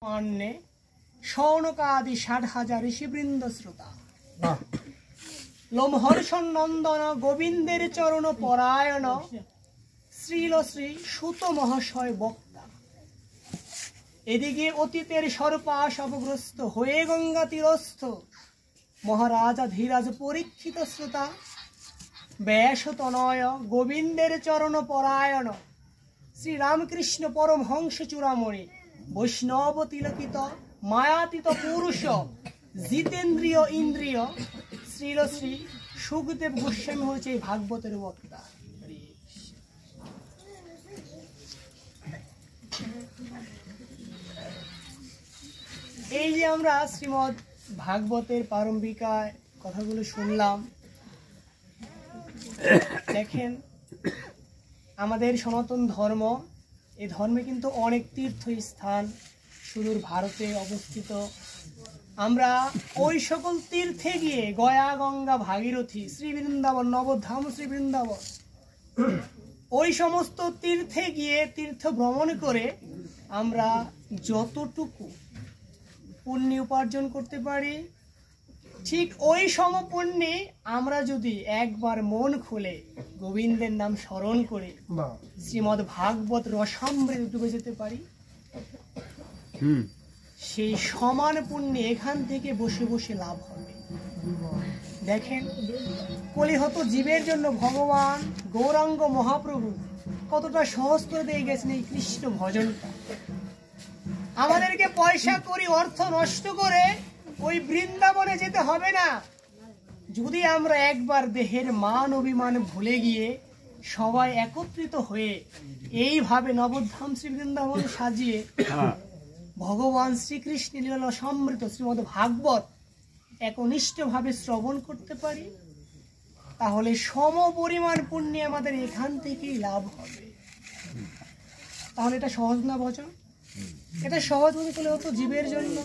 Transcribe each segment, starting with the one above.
अन्ने शौनकादि 60,000 ऋषिबृंद श्रोता लोमहर्षण नंदन गोविंदेर चरण परायण श्रील श्री सुत महाशय बक्ता एदिके अतीतेर सर्पाश अपग्रस्त हये गंगा तीरस्थ महाराजा धीराज परीक्षित श्रोता व्यास तनय गोविंदेर चरण परायण श्री रामकृष्ण परमहंस चूड़ामणि वैष्णव तिलकित मायातीत पुरुष जितेन्द्रिय इंद्रिय श्रील श्री सुखदेव गोस्वामी হচ্ছে ভাগবতের বক্তা। এই যে আমরা শ্রীমদ্ ভাগবতের প্রারম্ভিকায় কথাগুলো শুনলাম, দেখেন আমাদের সনাতন ধর্ম, এই ধর্মে কিন্তু অনেক তীর্থস্থান সুদূর ভারতে অবস্থিত। আমরা ওই সকল তীর্থে গিয়ে গয়া গঙ্গা ভাগীরথী শ্রী বৃন্দাবন নবধাম শ্রী বৃন্দাবন ওই সমস্ত তীর্থে গিয়ে তীর্থ ভ্রমণ করে আমরা যতটুকু পুণ্য উপার্জন করতে পারি, ঠিক ওই সমপুণ্যে আমরা যদি একবার মন খুলে গোবিন্দের নাম স্মরণ করে শ্রীমদ্ ভাগবত রসামৃতে ডুবে যেতে পারি, সেই সমান পুণ্যে এখান থেকে বসে বসে লাভ হবে। দেখেন কলিহত জীবের জন্য ভগবান গৌরাঙ্গ মহাপ্রভু কতটা সহজ করে দিয়ে গেছেন এই কৃষ্ণ ভজনটা। আমাদেরকে পয়সা করি অর্থ নষ্ট করে ওই বৃন্দাবনে যেতে হবে না। যদি আমরা একবার দেহের মান অভিমান ভুলে গিয়ে সবাই একত্রিত হয়ে এইভাবে নবধাম শ্রী বৃন্দাবন সাজিয়ে ভগবান শ্রীকৃষ্ণ লীলা সমৃত শ্রীমদ্ ভাগবত একনিষ্ঠভাবে শ্রবণ করতে পারি, তাহলে সম পরিমাণ পুণ্যে আমাদের এখান থেকেই লাভ হবে। তাহলে এটা সহজ না ভজন? এটা সহজ মনে করলে হতো জীবের জন্য।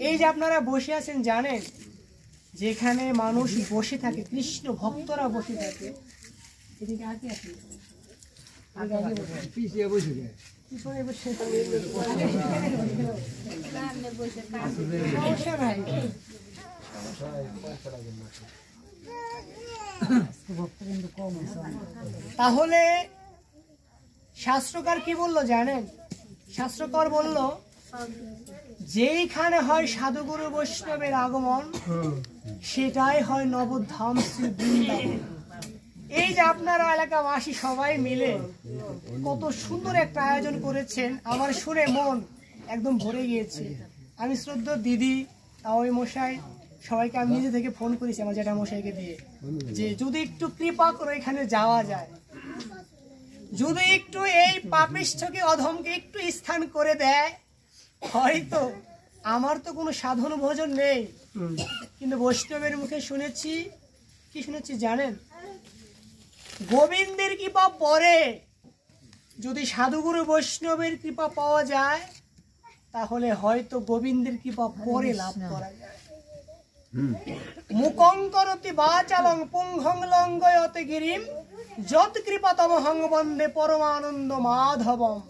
এই যে আপনারা বসে আছেন, জানেন যেখানে মানুষ বসে থাকে, কৃষ্ণ ভক্তরা বসে থাকে, এদিকে আগে আসেন, পিছিয়ে বসে পিছনে বসে তাহলে শাস্ত্রকার কি বললো জানেন? শাস্ত্রকার বলল যেইখানে হয় সাধুগুরু বৈষ্ণবের আগমন সেটাই হয় নবধাম শ্রী বৃন্দাবন। এই যে আপনারা এলাকাবাসী সবাই মিলে কত সুন্দর একটা আয়োজন করেছেন, আমার শুনে মন একদম ভরে গিয়েছে। আমি শ্রদ্ধা দিদি ওই মশাই সবাইকে আমি নিজে থেকে ফোন করেছি আমার জ্যাঠা মশাইকে দিয়ে, যে যদি একটু কৃপা করে এখানে যাওয়া যায়, যদি একটু এই পাপিষ্ঠকে অধমকে একটু স্থান করে দেয়, হয়তো আমার তো কোনো সাধন ভোজন নেই, কিন্তু বৈষ্ণবের মুখে শুনেছি, কি শুনেছি জানেন? গোবিন্দের কৃপা পরে যদি সাধুগুরু বৈষ্ণবের কৃপা পাওয়া যায়, তাহলে হয়তো গোবিন্দের কৃপা পরে লাভ করা যায়। মুকং করতি বাচালং পুংহং লঙ্গয়তে গিরিম যত কৃপাতমহং বন্দে পরমানন্দ মাধবম।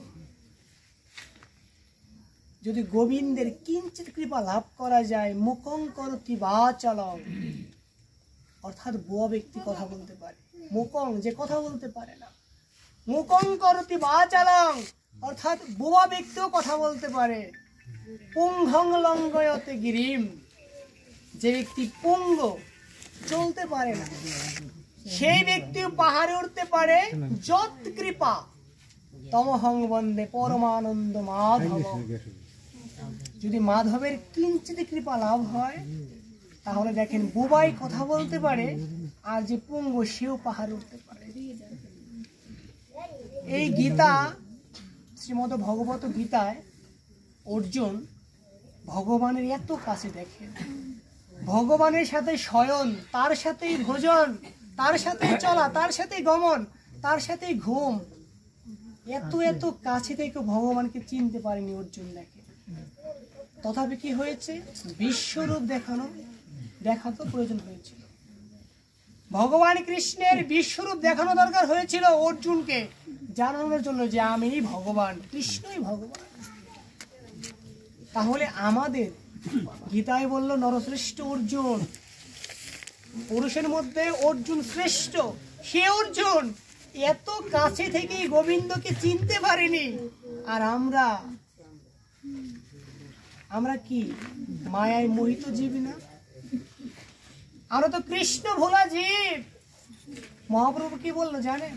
যদি গোবিন্দের কিঞ্চিত কৃপা লাভ করা যায়, মুকং করতি বাচালং, অর্থাৎ বুয়া ব্যক্তি কথা বলতে পারে, মুকং যে কথা বলতে পারে না, মুকং করতি বাচালং অর্থাৎ বুয়া ব্যক্তিও কথা বলতে পারে, পুংহং লঙ্গয়তে গিরিম যে ব্যক্তি পুঙ্গ চলতে পারে না, সেই ব্যক্তিও পাহাড়ে উঠতে পারে, যত কৃপা তমহং বন্দে পরমানন্দ মাধব। যদি মাধবের কিঞ্চিত কৃপা লাভ হয়, তাহলে দেখেন বুবাই কথা বলতে পারে, আর যে পুঙ্গ সেও পাহাড় উঠতে পারে। এই গীতা শ্রীমদ্ ভগবত গীতায় অর্জুন ভগবানের এত কাছে দেখেন, ভগবানের সাথে শয়ন, তার সাথেই ভোজন, তার সাথেই চলা, তার সাথেই গমন, তার সাথেই ঘুম, এত এত কাছে থেকে ভগবানকে চিনতে পারেনি অর্জুন। দেখে তথাপি কি হয়েছে? বিশ্বরূপ দেখাতো প্রয়োজন হয়েছিল। ভগবান কৃষ্ণের বিশ্বরূপ দেখানো দরকার হয়েছিল অর্জুনকে জানানোর জন্য যে আমি ভগবান, কৃষ্ণই ভগবান। তাহলে আমাদের গীতায় বলল নরশ্রেষ্ঠ অর্জুন, পুরুষের মধ্যে অর্জুন শ্রেষ্ঠ। সে অর্জুন এত কাছে থেকেই গোবিন্দকে চিনতে পারেনি। আর আমরা কি মায়ায় মোহিত জীব না? আমরা তো কৃষ্ণ ভোলা জীব। মহাপ্রভু কি বললো জানেন?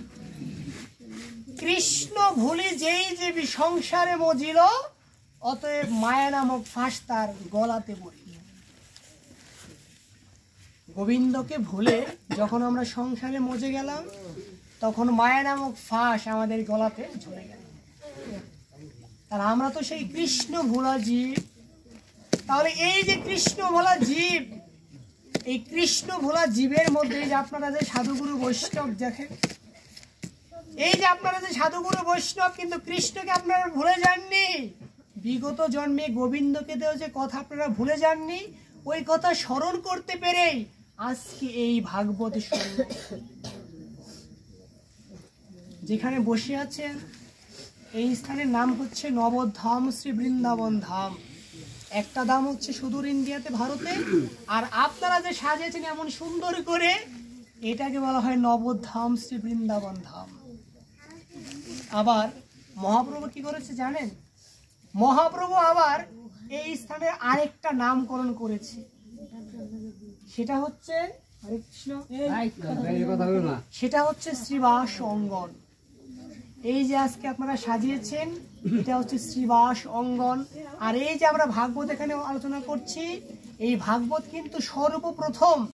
কৃষ্ণ ভুলি যেই জীবী সংসারে মজিল, অতএব মায়া নামক ফাঁস তার গলাতে পড়িল। গোবিন্দকে ভুলে যখন আমরা সংসারে মজে গেলাম, তখন মায়া নামক ফাঁস আমাদের গলাতে ঝুলে গেল। আর আমরা তো সেই কৃষ্ণ ভোলা জীব। তাহলে এই যে কৃষ্ণ ভোলা জীব, এই কৃষ্ণ ভোলা জীবের মধ্যে যে আপনারা যে সাধুগুরু বৈষ্ণব দেখেন, এই যে আপনারা যে সাধুগুরু বৈষ্ণব, কিন্তু কৃষ্ণকে আপনারা ভুলে যাননি। বিগত জন্মে গোবিন্দকে দেওয়া যে কথা আপনারা ভুলে যাননি, ওই কথা স্মরণ করতে পেরেই আজকে এই ভাগবত যেখানে বসে আছেন, এই স্থানের নাম হচ্ছে নবধাম শ্রী বৃন্দাবন ধাম। একটা দাম হচ্ছে সুদূর ইন্ডিয়াতে, ভারতে, আর আপনারা যে সাজিয়েছেন এমন সুন্দর করে, এটাকে বলা হয় নবধাম শ্রী বৃন্দাবন ধাম। আবার মহাপ্রভু কি করেছে জানেন? মহাপ্রভু আবার এই স্থানের আরেকটা নামকরণ করেছে, সেটা হচ্ছে হরে কৃষ্ণ, সেটা হচ্ছে শ্রীবাস অঙ্গন। এই যে আজকে আপনারা সাজিয়েছেন, এটা হচ্ছে শ্রীবাস অঙ্গন। আর এই যে আমরা ভাগবত এখানে আলোচনা করছি, এই ভাগবত কিন্তু সর্বপ্রথম